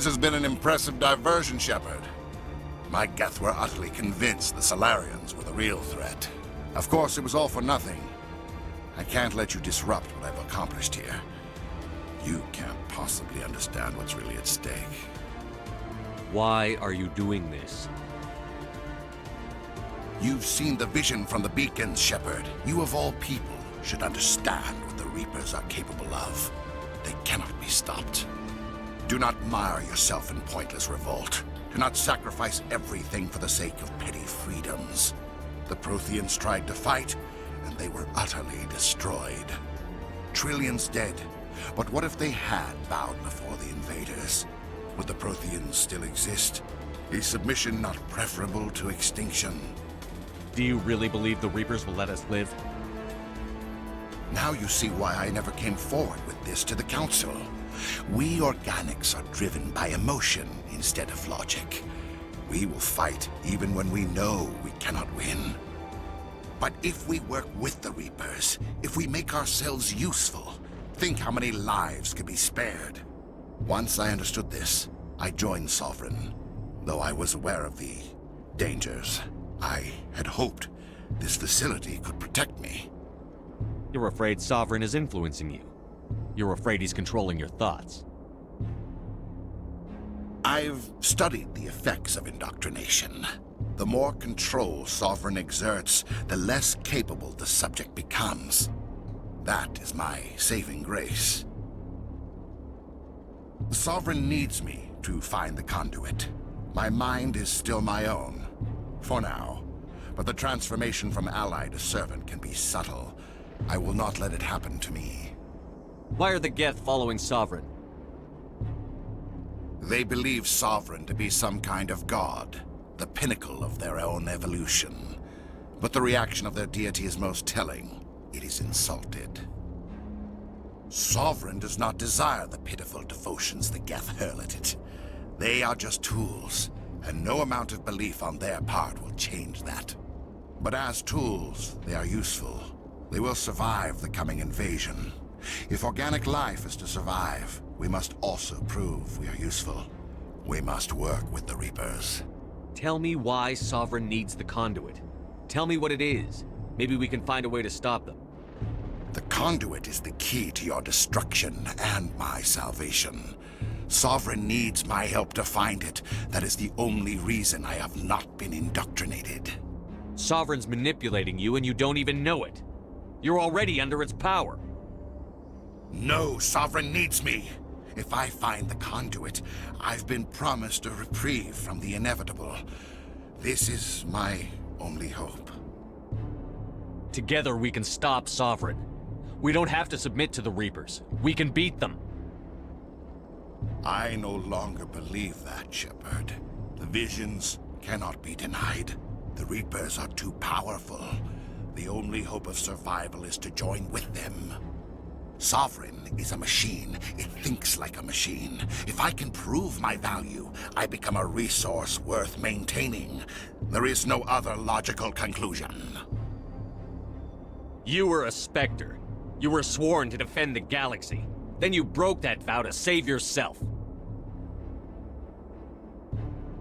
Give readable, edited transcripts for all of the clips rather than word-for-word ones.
This has been an impressive diversion, Shepard. My Geth were utterly convinced the Salarians were the real threat. Of course, it was all for nothing. I can't let you disrupt what I've accomplished here. You can't possibly understand what's really at stake. Why are you doing this? You've seen the vision from the beacons, Shepard. You of all people should understand what the Reapers are capable of. They cannot be stopped. Do not mire yourself in pointless revolt. Do not sacrifice everything for the sake of petty freedoms. The Protheans tried to fight, and they were utterly destroyed. Trillions dead. But what if they had bowed before the invaders? Would the Protheans still exist? Is submission not preferable to extinction? Do you really believe the Reapers will let us live? Now you see why I never came forward with this to the Council. We organics are driven by emotion instead of logic. We will fight even when we know we cannot win. But if we work with the Reapers, if we make ourselves useful, think how many lives could be spared. Once I understood this, I joined Sovereign. Though I was aware of the dangers, I had hoped this facility could protect me. You're afraid Sovereign is influencing you. You're afraid he's controlling your thoughts. I've studied the effects of indoctrination. The more control Sovereign exerts, the less capable the subject becomes. That is my saving grace. The Sovereign needs me to find the conduit. My mind is still my own, for now. But the transformation from ally to servant can be subtle. I will not let it happen to me. Why are the Geth following Sovereign? They believe Sovereign to be some kind of god, the pinnacle of their own evolution. But the reaction of their deity is most telling. It is insulted. Sovereign does not desire the pitiful devotions the Geth hurl at it. They are just tools, and no amount of belief on their part will change that. But as tools, they are useful. They will survive the coming invasion. If organic life is to survive, we must also prove we are useful. We must work with the Reapers. Tell me why Sovereign needs the conduit. Tell me what it is. Maybe we can find a way to stop them. The conduit is the key to your destruction and my salvation. Sovereign needs my help to find it. That is the only reason I have not been indoctrinated. Sovereign's manipulating you and you don't even know it. You're already under its power. No, Sovereign needs me. If I find the conduit, I've been promised a reprieve from the inevitable. This is my only hope. Together we can stop Sovereign. We don't have to submit to the Reapers. We can beat them. I no longer believe that, Shepard. The visions cannot be denied. The Reapers are too powerful. The only hope of survival is to join with them. Sovereign is a machine. It thinks like a machine. If I can prove my value, I become a resource worth maintaining. There is no other logical conclusion. You were a Spectre. You were sworn to defend the galaxy. Then you broke that vow to save yourself.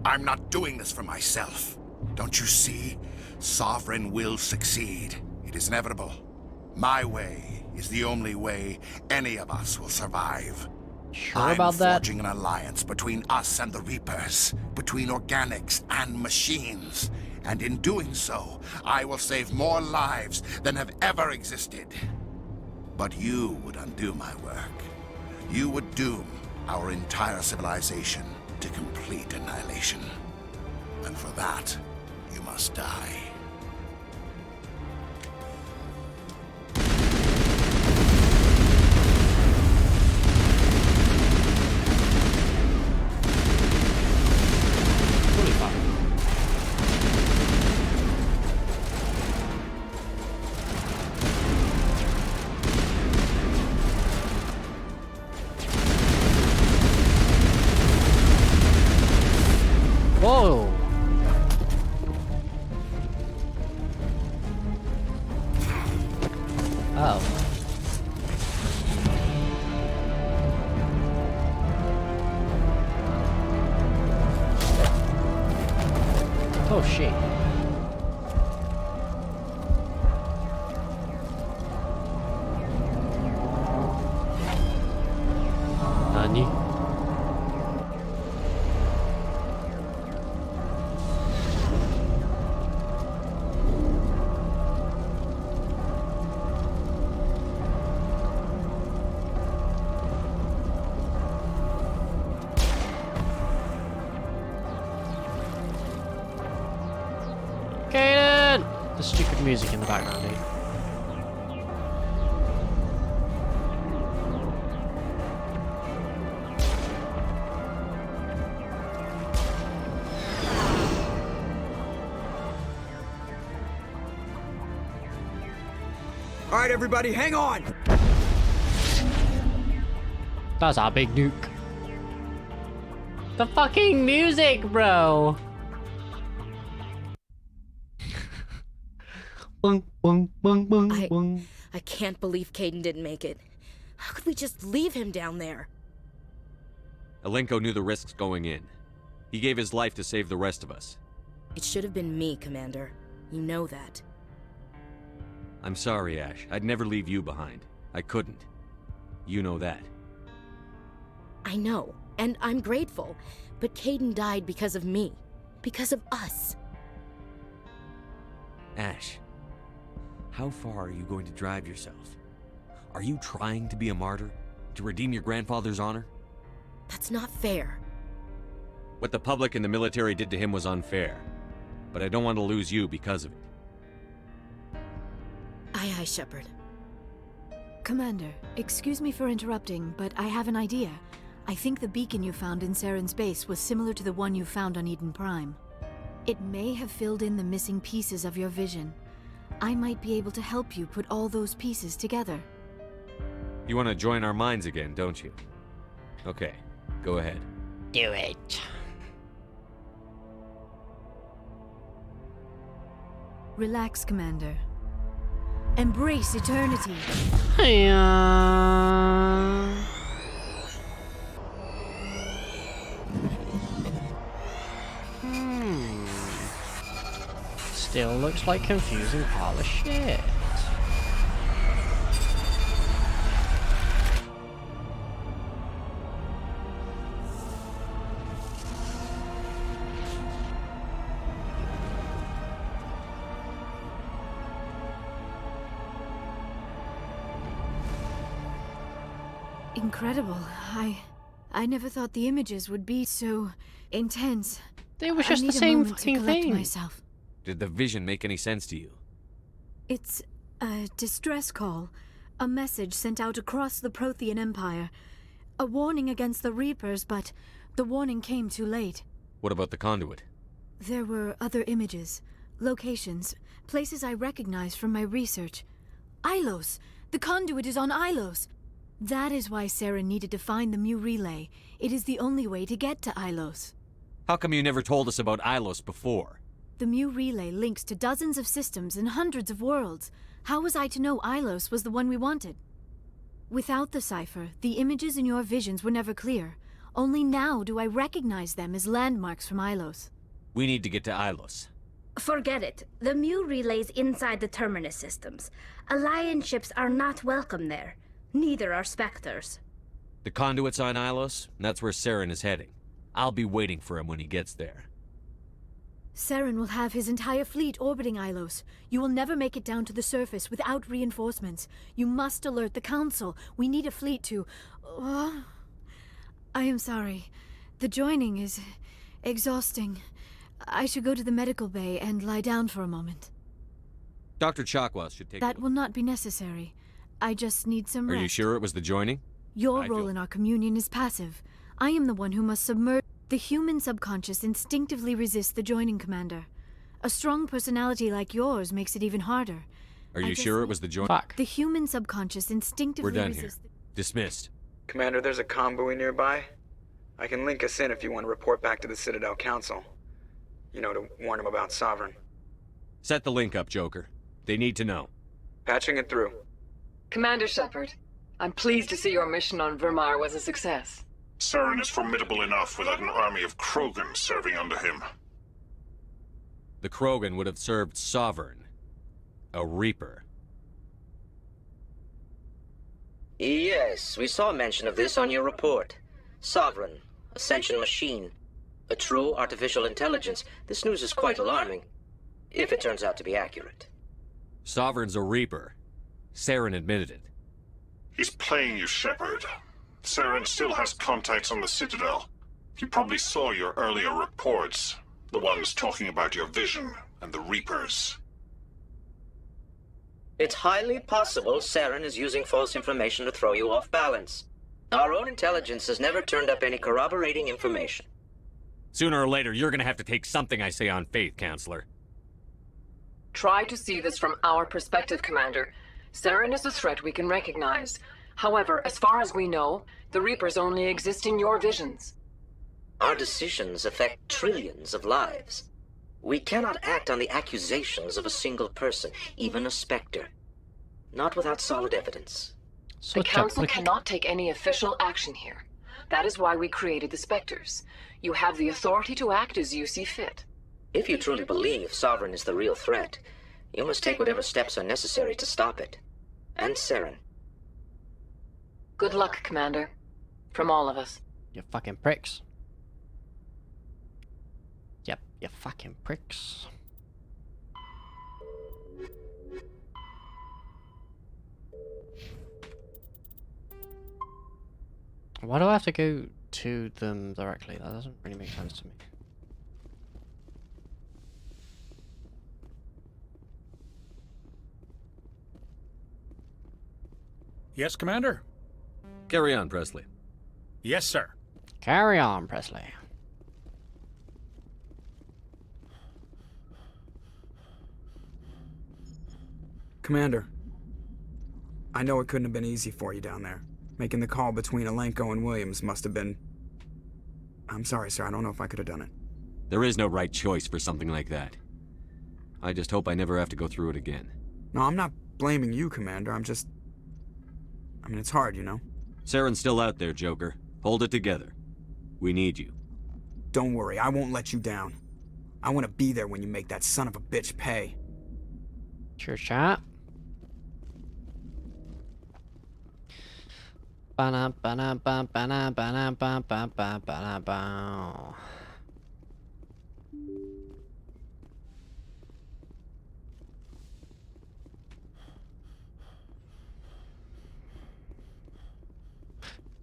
I'm not doing this for myself. Don't you see? Sovereign will succeed. It is inevitable. My way is the only way any of us will survive. Sure about that? I'm forging an alliance between us and the Reapers, between organics and machines. And in doing so, I will save more lives than have ever existed. But you would undo my work. You would doom our entire civilization to complete annihilation. And for that, you must die. Whoa! Oh shit. Nani? Kaden! The stupid music in the background, dude. All right, everybody, hang on. That's our big nuke. The fucking music, bro! Bung, bung, bung, bung, bung. I can't believe Caden didn't make it. How could we just leave him down there? Alenko knew the risks going in. He gave his life to save the rest of us. It should have been me, Commander. You know that. I'm sorry, Ash. I'd never leave you behind. I couldn't. You know that. I know, and I'm grateful. But Caden died because of me. Because of us. Ash, how far are you going to drive yourself? Are you trying to be a martyr? To redeem your grandfather's honor? That's not fair. What the public and the military did to him was unfair. But I don't want to lose you because of it. Aye, Shepard. Commander, excuse me for interrupting, but I have an idea. I think the beacon you found in Saren's base was similar to the one you found on Eden Prime. It may have filled in the missing pieces of your vision. I might be able to help you put all those pieces together. You want to join our minds again, don't you? Okay, go ahead. Do it. Relax, Commander. Embrace eternity. Still looks like confusing pile of shit. Incredible. I never thought the images would be so intense. It was I just need the a same moment to fucking collect thing. myself. Did the vision make any sense to you? It's a distress call. A message sent out across the Prothean Empire. A warning against the Reapers, but the warning came too late. What about the conduit? There were other images, locations, places I recognized from my research. Ilos! The conduit is on Ilos! That is why Saren needed to find the Mu Relay. It is the only way to get to Ilos. How come you never told us about Ilos before? The Mu Relay links to dozens of systems and hundreds of worlds. How was I to know Ilos was the one we wanted? Without the cipher, the images in your visions were never clear. Only now do I recognize them as landmarks from Ilos. We need to get to Ilos. Forget it. The Mu relay's inside the Terminus systems. Alliance ships are not welcome there. Neither are Spectres. The conduit's on Ilos, and that's where Saren is heading. I'll be waiting for him when he gets there. Saren will have his entire fleet orbiting Ilos. You will never make it down to the surface without reinforcements. You must alert the Council. We need a fleet to... I am sorry. The joining is exhausting. I should go to the medical bay and lie down for a moment. Dr. Chakwas should take That will not be necessary. I just need some Are rest. you sure it was the joining? Your I role feel- in our communion is passive. I am the one who must submerge. The human subconscious instinctively resists the joining, Commander. A strong personality like yours makes it even harder. Are I you just sure it need- was the joint? Fuck. The human subconscious instinctively We're done here. resists... Dismissed. Commander, there's a convoy nearby. I can link us in if you want to report back to the Citadel Council. You know, to warn them about Sovereign. Set the link up, Joker. They need to know. Patching it through. Commander Shepard, I'm pleased to see your mission on Vermar was a success. Saren is formidable enough without an army of Krogan serving under him. the Krogan would have served Sovereign, a Reaper. Yes, we saw mention of this on your report. Sovereign, Ascension machine, a true artificial intelligence. This news is quite alarming, if it turns out to be accurate. Sovereign's a Reaper. Saren admitted it. He's playing you, Shepard. Saren still has contacts on the Citadel. He probably saw your earlier reports. The ones talking about your vision and the Reapers. It's highly possible Saren is using false information to throw you off balance. Our own intelligence has never turned up any corroborating information. Sooner or later, you're gonna have to take something I say on faith, Counselor. Try to see this from our perspective, Commander. Saren is a threat we can recognize. However, as far as we know, the Reapers only exist in your visions. Our decisions affect trillions of lives. We cannot act on the accusations of a single person, even a Spectre. Not without solid evidence. The Council cannot take any official action here. That is why we created the Spectres. You have the authority to act as you see fit. If you truly believe Sovereign is the real threat, you must take whatever steps are necessary to stop it. And Saren. Good luck, Commander. From all of us. You fucking pricks. Yep, you fucking pricks. Why do I have to go to them directly? That doesn't really make sense to me. Yes, Commander? Carry on, Presley. Yes, sir. Carry on, Presley. Commander, I know it couldn't have been easy for you down there. Making the call between Alenko and Williams must have been... I'm sorry, sir. I don't know if I could have done it. There is no right choice for something like that. I just hope I never have to go through it again. No, I'm not blaming you, Commander. I'm just... I mean, it's hard, you know? Saren's still out there, Joker. Hold it together. We need you. Don't worry, I won't let you down. I want to be there when you make that son of a bitch pay. Sure, chat. Ba-na, ba-na, ba, ba-na, ba-na, ba, ba, ba, ba-na, ba.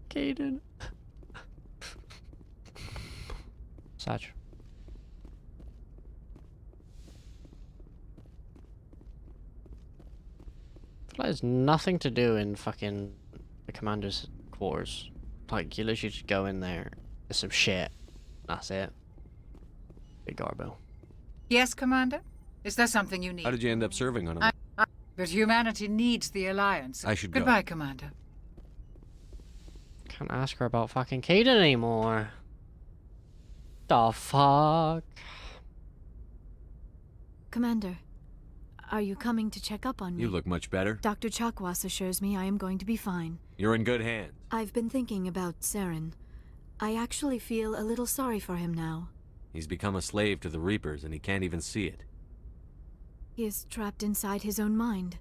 Kaidan. Such. There's nothing to do in fucking the commander's quarters. Like, you literally just go in there, there's some shit. That's it. Big Garbo. Yes, Commander? Is there something you need? How did you end up serving on a... But humanity needs the Alliance. I should go. Goodbye, Commander. Can't ask her about fucking Kaidan anymore. The fuck? Commander, are you coming to check up on me? You look much better. Dr. Chakwas assures me I am going to be fine. You're in good hands. I've been thinking about Saren. I actually feel a little sorry for him now. He's become a slave to the Reapers and he can't even see it. He is trapped inside his own mind.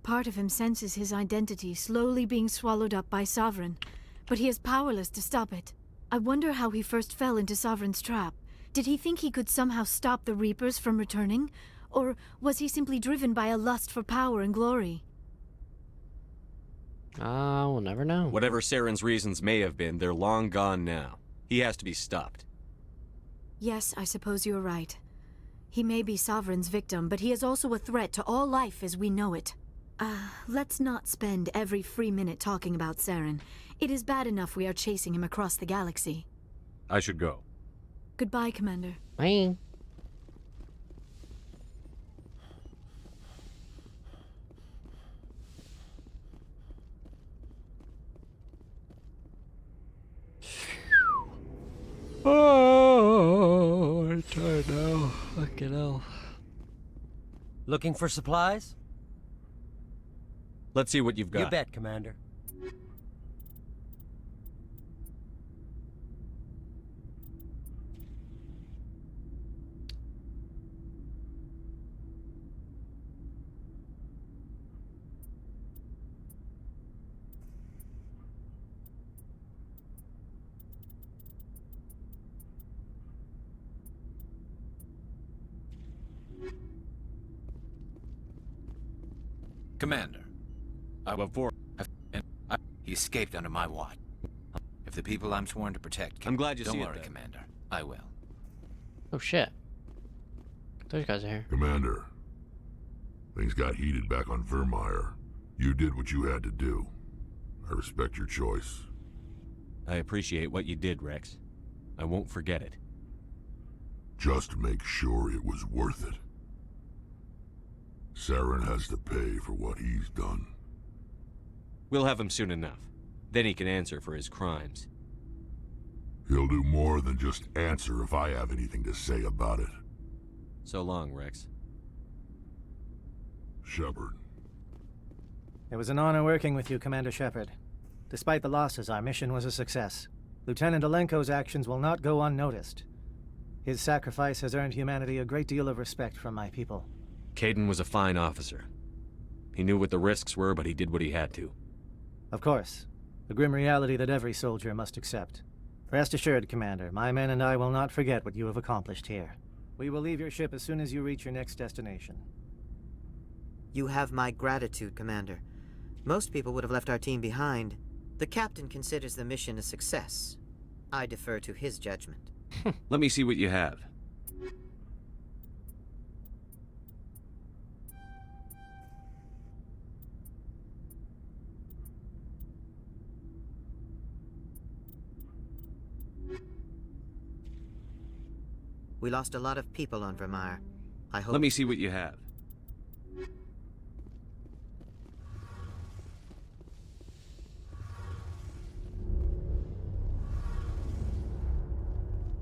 Part of him senses his identity slowly being swallowed up by Sovereign, but he is powerless to stop it. I wonder how he first fell into Sovereign's trap. Did he think he could somehow stop the Reapers from returning? Or was he simply driven by a lust for power and glory? We'll never know. Whatever Saren's reasons may have been, they're long gone now. He has to be stopped. Yes, I suppose you're right. He may be Sovereign's victim, but he is also a threat to all life as we know it. Let's not spend every free minute talking about Saren. It is bad enough we are chasing him across the galaxy. I should go. Goodbye, Commander. Bye. Oh, I'm tired now. Fucking hell. Looking for supplies? Let's see what you've got. You bet, Commander. Commander, he escaped under my watch. If the people I'm sworn to protect I'm glad you don't see it, worry, then. Commander. I will. Oh shit. Those guys are here. Commander, things got heated back on Vermeer. You did what you had to do. I respect your choice. I appreciate what you did, Rex. I won't forget it. Just make sure it was worth it. Saren has to pay for what he's done. We'll have him soon enough. Then he can answer for his crimes. He'll do more than just answer if I have anything to say about it. So long, Rex. Shepard. It was an honor working with you, Commander Shepard. Despite the losses, our mission was a success. Lieutenant Alenko's actions will not go unnoticed. His sacrifice has earned humanity a great deal of respect from my people. Kaidan was a fine officer. He knew what the risks were, but he did what he had to. Of course. A grim reality that every soldier must accept. Rest assured, Commander, my men and I will not forget what you have accomplished here. We will leave your ship as soon as you reach your next destination. You have my gratitude, Commander. Most people would have left our team behind. The captain considers the mission a success. I defer to his judgment. Let me see what you have. We lost a lot of people on Vermeer. I hope... Let me see what you have.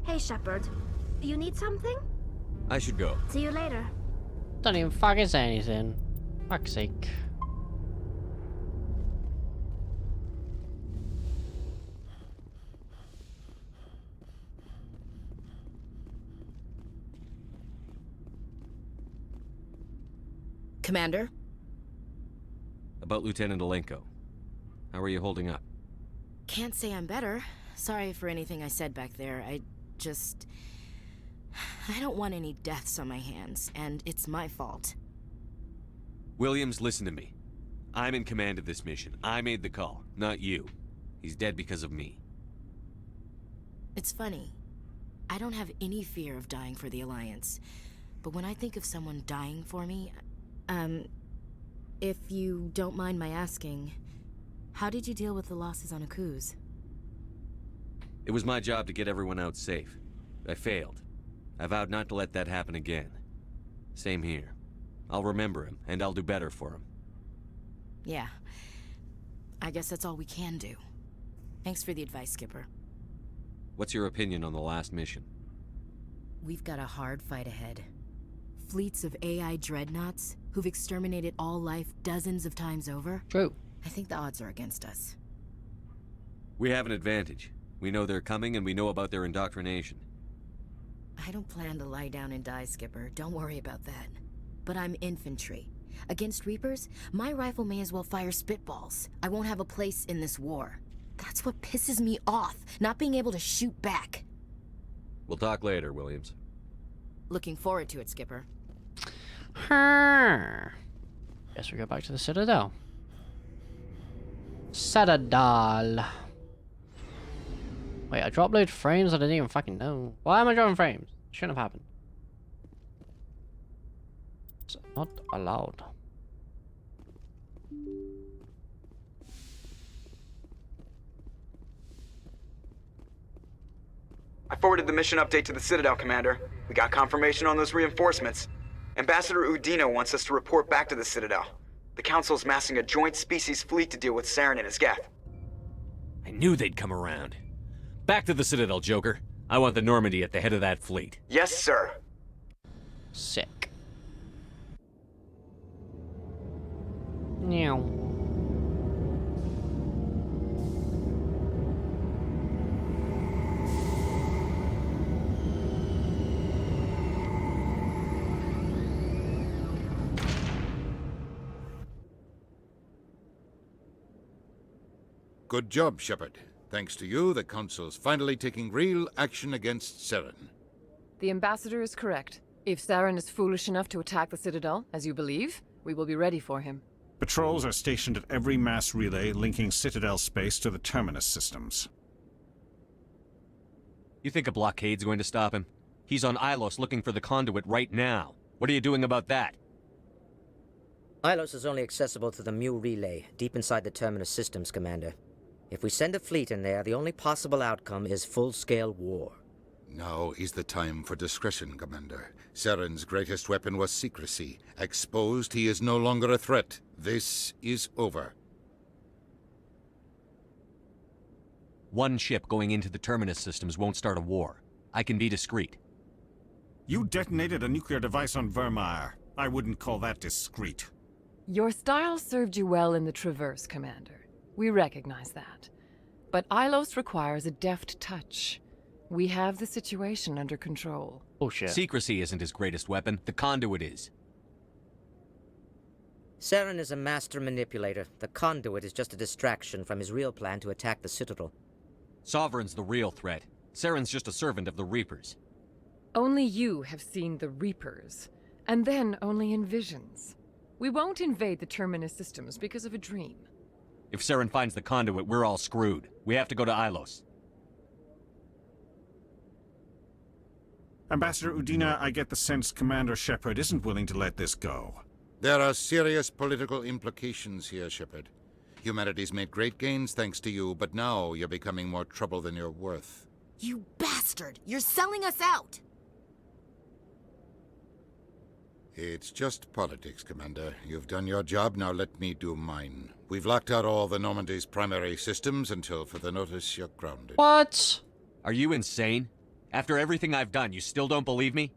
Hey, Shepard. You need something? I should go. See you later. Don't even fucking say anything. Fuck's sake. Commander? About Lieutenant Alenko. How are you holding up? Can't say I'm better. Sorry for anything I said back there. I don't want any deaths on my hands, and it's my fault. Williams, listen to me. I'm in command of this mission. I made the call, not you. He's dead because of me. It's funny. I don't have any fear of dying for the Alliance. But when I think of someone dying for me, if you don't mind my asking, how did you deal with the losses on Akuz? It was my job to get everyone out safe. I failed. I vowed not to let that happen again. Same here. I'll remember him, and I'll do better for him. Yeah. I guess that's all we can do. Thanks for the advice, Skipper. What's your opinion on the last mission? We've got a hard fight ahead. Fleets of AI dreadnoughts who've exterminated all life dozens of times over. True. I think the odds are against us. We have an advantage. We know they're coming, and we know about their indoctrination. I don't plan to lie down and die, Skipper. Don't worry about that. But I'm infantry. Against Reapers, my rifle may as well fire spitballs. I won't have a place in this war. That's what pisses me off, not being able to shoot back. We'll talk later, Williams. Looking forward to it, Skipper. Guess we go back to the Citadel. Citadel. Wait, I dropped load frames? I didn't even fucking know. Why am I dropping frames? Shouldn't have happened. It's not allowed. I forwarded the mission update to the Citadel, Commander. We got confirmation on those reinforcements. Ambassador Udino wants us to report back to the Citadel. The Council's massing a joint species fleet to deal with Saren and his Geth. I knew they'd come around. Back to the Citadel, Joker. I want the Normandy at the head of that fleet. Yes, sir. Sick. Meow. Good job, Shepard. Thanks to you, the Council's finally taking real action against Saren. The Ambassador is correct. If Saren is foolish enough to attack the Citadel, as you believe, we will be ready for him. Patrols are stationed at every mass relay linking Citadel space to the Terminus systems. You think a blockade's going to stop him? He's on Ilos looking for the conduit right now. What are you doing about that? Ilos is only accessible to the Mu relay, deep inside the Terminus systems, Commander. If we send a fleet in there, the only possible outcome is full-scale war. Now is the time for discretion, Commander. Saren's greatest weapon was secrecy. Exposed, he is no longer a threat. This is over. One ship going into the Terminus systems won't start a war. I can be discreet. You detonated a nuclear device on Vermeer. I wouldn't call that discreet. Your style served you well in the Traverse, Commander. We recognize that. But Ilos requires a deft touch. We have the situation under control. Oh shit. Secrecy isn't his greatest weapon. The conduit is. Saren is a master manipulator. The conduit is just a distraction from his real plan to attack the Citadel. Sovereign's the real threat. Saren's just a servant of the Reapers. Only you have seen the Reapers, and then only in visions. We won't invade the Terminus systems because of a dream. If Saren finds the conduit, we're all screwed. We have to go to Ilos. Ambassador Udina, I get the sense Commander Shepard isn't willing to let this go. There are serious political implications here, Shepard. Humanity's made great gains thanks to you, but now you're becoming more trouble than you're worth. You bastard! You're selling us out! It's just politics, Commander. You've done your job, now let me do mine. We've locked out all the Normandy's primary systems until further notice you're grounded. What? Are you insane? After everything I've done, you still don't believe me?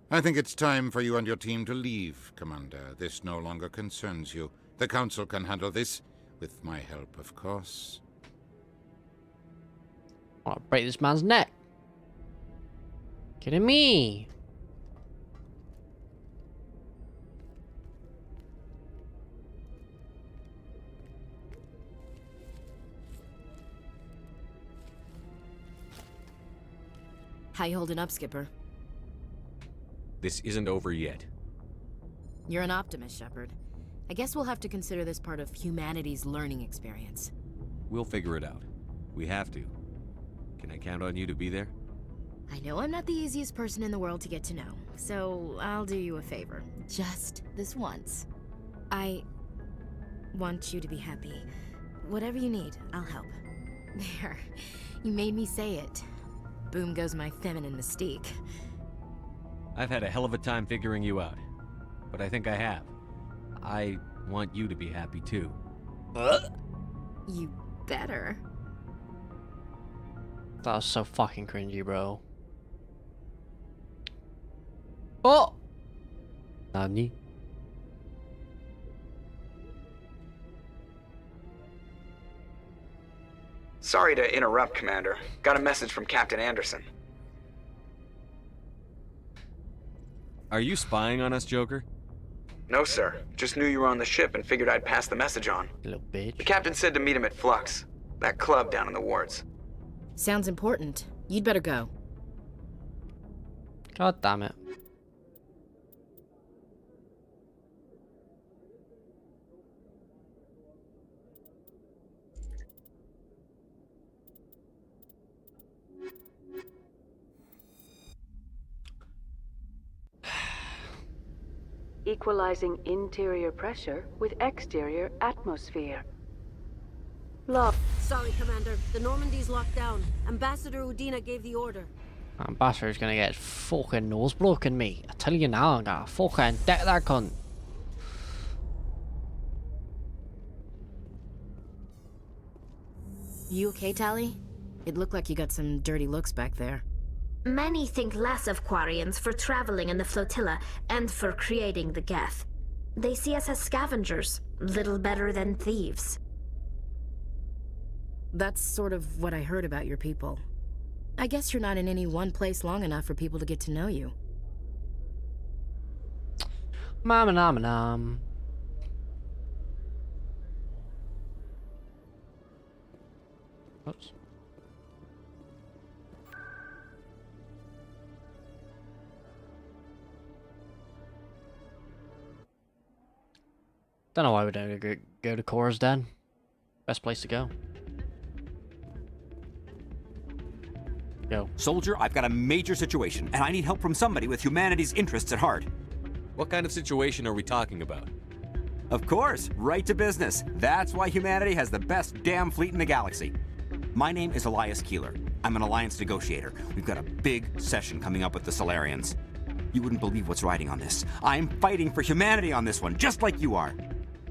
I think it's time for you and your team to leave, Commander. This no longer concerns you. The Council can handle this, with my help, of course. I'll break this man's neck. Kidding me? How you holding up, Skipper? This isn't over yet. You're an optimist, Shepard. I guess we'll have to consider this part of humanity's learning experience. We'll figure it out. We have to. Can I count on you to be there? I know I'm not the easiest person in the world to get to know, so I'll do you a favor. Just this once. I want you to be happy. Whatever you need, I'll help. There. You made me say it. Boom goes my feminine mystique. I've had a hell of a time figuring you out. But I think I have. I want you to be happy too. You better. That was so fucking cringy, bro. Oh! Nani? Sorry to interrupt, Commander. Got a message from Captain Anderson. Are you spying on us, Joker? No, sir. Just knew you were on the ship and figured I'd pass the message on. Little bitch. The captain said to meet him at Flux. That club down in the wards. Sounds important. You'd better go. God damn it. Equalizing interior pressure with exterior atmosphere. Love. Sorry, Commander. The Normandy's locked down. Ambassador Udina gave the order. Ambassador's gonna get fucking nose broken, mate. I tell you now, I'm gonna fucking deck that cunt. You okay, Tali? It looked like you got some dirty looks back there. Many think less of Quarians for traveling in the flotilla and for creating the Geth. They see us as scavengers, little better than thieves. That's sort of what I heard about your people. I guess you're not in any one place long enough for people to get to know you. Mama nam nam. Oops. Don't know why we don't go to Cora's Den. Best place to go. Go. Soldier, I've got a major situation, and I need help from somebody with humanity's interests at heart. What kind of situation are we talking about? Of course, right to business. That's why humanity has the best damn fleet in the galaxy. My name is Elias Keeler. I'm an alliance negotiator. We've got a big session coming up with the Solarians. You wouldn't believe what's riding on this. I'm fighting for humanity on this one, just like you are.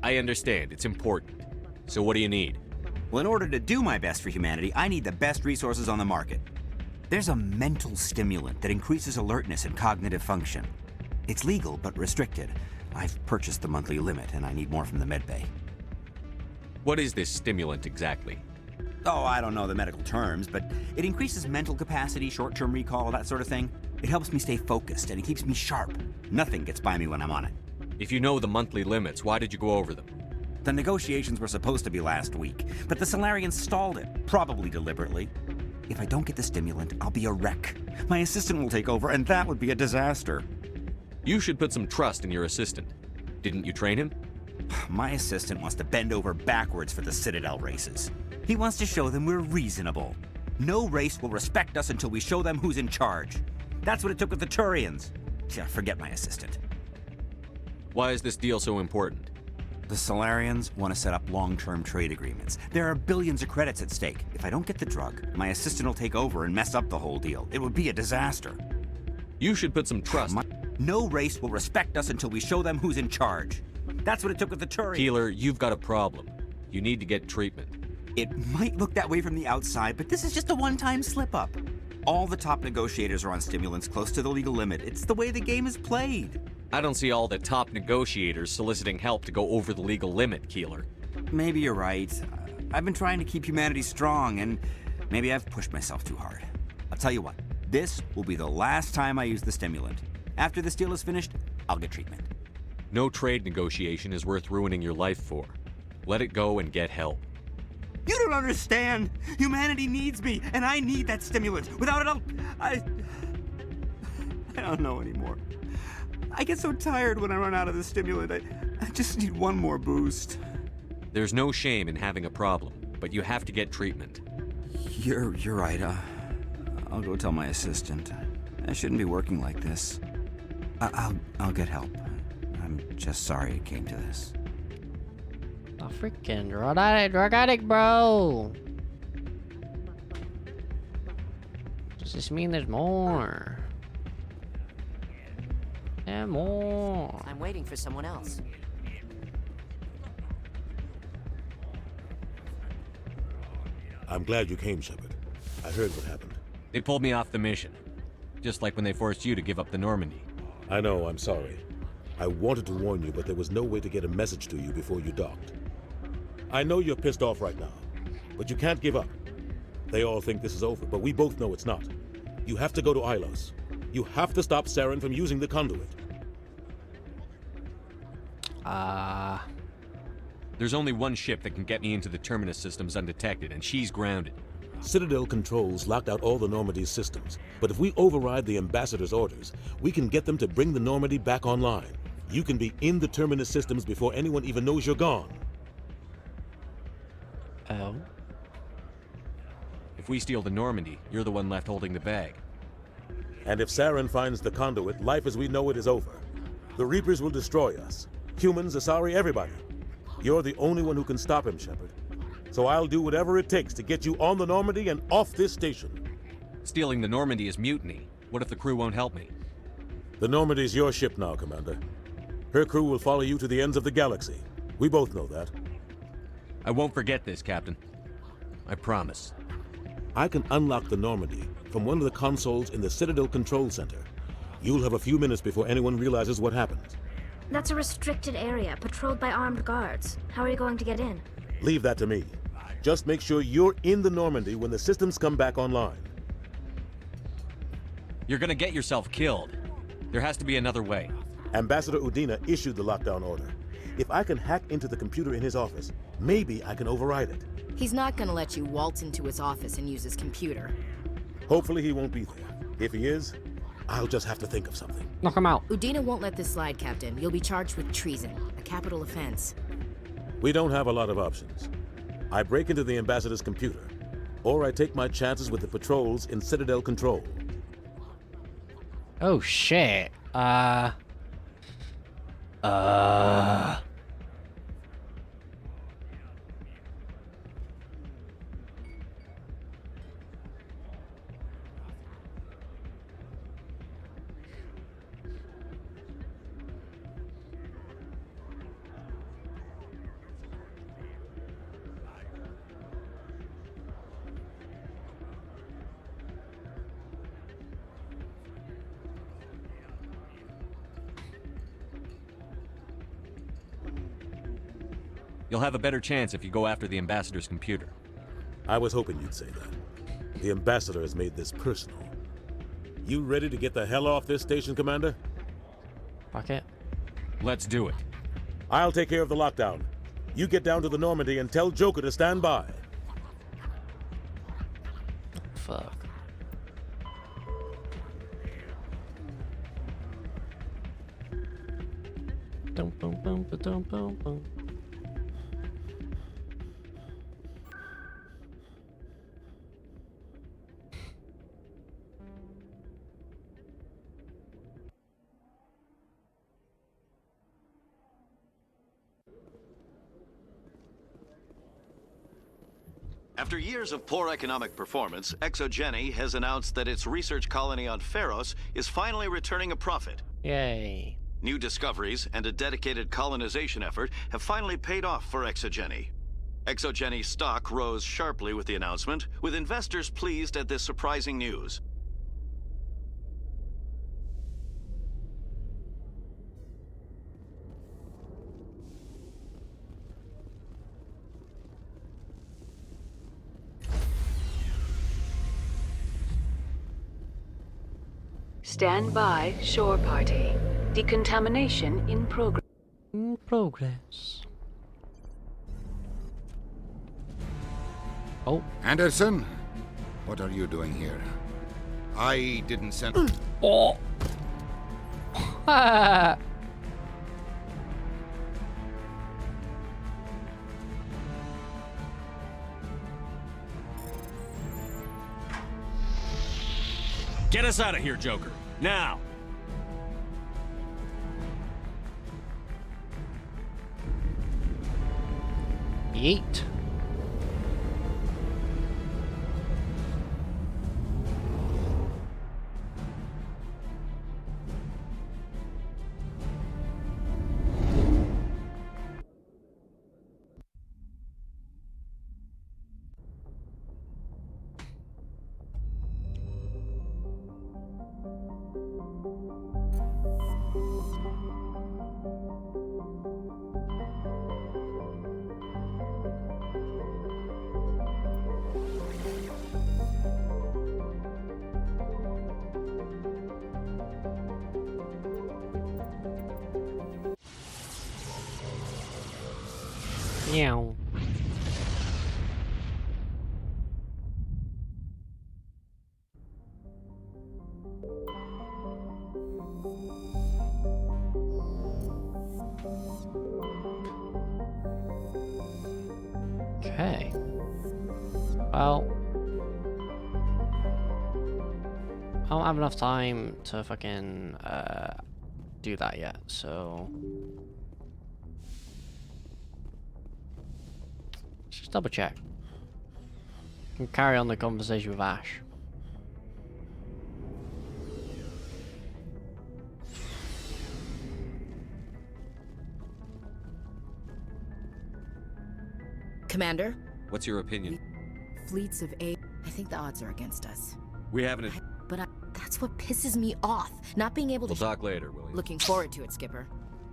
I understand. It's important. So what do you need? Well, in order to do my best for humanity, I need the best resources on the market. There's a mental stimulant that increases alertness and cognitive function. It's legal, but restricted. I've purchased the monthly limit, and I need more from the medbay. What is this stimulant exactly? Oh, I don't know the medical terms, but it increases mental capacity, short-term recall, that sort of thing. It helps me stay focused, and it keeps me sharp. Nothing gets by me when I'm on it. If you know the monthly limits, why did you go over them? The negotiations were supposed to be last week, but the Solarians stalled it, probably deliberately. If I don't get the stimulant, I'll be a wreck. My assistant will take over, and that would be a disaster. You should put some trust in your assistant. Didn't you train him? My assistant wants to bend over backwards for the Citadel races. He wants to show them we're reasonable. No race will respect us until we show them who's in charge. That's what it took with the Turians. Yeah, forget my assistant. Why is this deal so important? The Solarians want to set up long-term trade agreements. There are billions of credits at stake. If I don't get the drug, my assistant will take over and mess up the whole deal. It would be a disaster. You should put some trust. No race will respect us until we show them who's in charge. That's what it took with the Turians. Keeler, you've got a problem. You need to get treatment. It might look that way from the outside, but this is just a one-time slip-up. All the top negotiators are on stimulants close to the legal limit. It's the way the game is played. I don't see all the top negotiators soliciting help to go over the legal limit, Keeler. Maybe you're right. I've been trying to keep humanity strong, and maybe I've pushed myself too hard. I'll tell you what, this will be the last time I use the stimulant. After this deal is finished, I'll get treatment. No trade negotiation is worth ruining your life for. Let it go and get help. You don't understand! Humanity needs me, and I need that stimulant. Without it, I don't know anymore. I get so tired when I run out of the stimulant. I just need one more boost. There's no shame in having a problem, but you have to get treatment. You're right. I'll go tell my assistant. I shouldn't be working like this. I'll get help. I'm just sorry it came to this. A freaking drug addict, bro. Does this mean there's more? Yeah, more. I'm waiting for someone else. I'm glad you came, Shepard. I heard what happened. They pulled me off the mission. Just like when they forced you to give up the Normandy. I know, I'm sorry. I wanted to warn you, but there was no way to get a message to you before you docked. I know you're pissed off right now, but you can't give up. They all think this is over, but we both know it's not. You have to go to Ilos. You have to stop Saren from using the conduit. There's only one ship that can get me into the Terminus systems undetected, and she's grounded. Citadel controls locked out all the Normandy's systems, but if we override the Ambassador's orders, we can get them to bring the Normandy back online. You can be in the Terminus systems before anyone even knows you're gone. Oh? If we steal the Normandy, you're the one left holding the bag. And if Saren finds the conduit, life as we know it is over. The Reapers will destroy us. Humans, Asari, everybody. You're the only one who can stop him, Shepard. So I'll do whatever it takes to get you on the Normandy and off this station. Stealing the Normandy is mutiny. What if the crew won't help me? The Normandy's your ship now, Commander. Her crew will follow you to the ends of the galaxy. We both know that. I won't forget this, Captain. I promise. I can unlock the Normandy from one of the consoles in the Citadel Control Center. You'll have a few minutes before anyone realizes what happened. That's a restricted area, patrolled by armed guards. How are you going to get in? Leave that to me. Just make sure you're in the Normandy when the systems come back online. You're gonna get yourself killed. There has to be another way. Ambassador Udina issued the lockdown order. If I can hack into the computer in his office, maybe I can override it. He's not gonna let you waltz into his office and use his computer. Hopefully he won't be there. If he is, I'll just have to think of something. Knock him out. Udina won't let this slide, Captain. You'll be charged with treason, a capital offense. We don't have a lot of options. I break into the Ambassador's computer, or I take my chances with the patrols in Citadel Control. Oh shit. You'll have a better chance if you go after the Ambassador's computer. I was hoping you'd say that. The Ambassador has made this personal. You ready to get the hell off this station, Commander? Fuck it. Let's do it. I'll take care of the lockdown. You get down to the Normandy and tell Joker to stand by. Fuck. Dum bum bum ba dum bum bum. After years of poor economic performance, ExoGeni has announced that its research colony on Pharos is finally returning a profit. Yay. New discoveries and a dedicated colonization effort have finally paid off for ExoGeni. ExoGeni stock rose sharply with the announcement, with investors pleased at this surprising news. Stand by, shore party. Decontamination in progress. In progress. Oh. Anderson, what are you doing here? I didn't send... Oh! Get us out of here, Joker. Now! Yeet. Meow. Okay. Well, I don't have enough time to fucking do that yet, so just double check. And carry on the conversation with Ash. Commander? What's your opinion? Fleets of A. I think the odds are against us. We haven't... That's what pisses me off. Not being able to... We'll talk later, William. Looking forward to it, Skipper.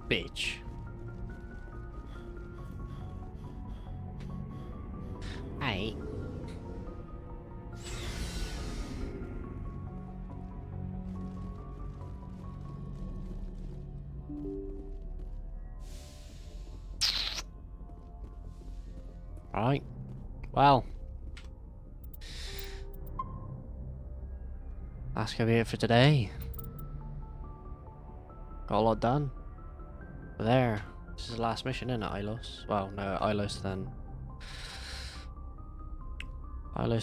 Bitch. Hey. Alright. Well. That's gonna be it for today. Got a lot done. There. This is the last mission, isn't it, Ilos? Well, no, Ilos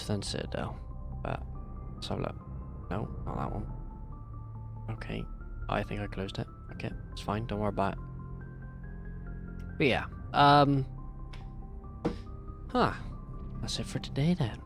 then Citadel. But let's have a look. No, not that one. Okay. I think I closed it. Okay, it's fine, don't worry about it. But yeah, that's it for today then.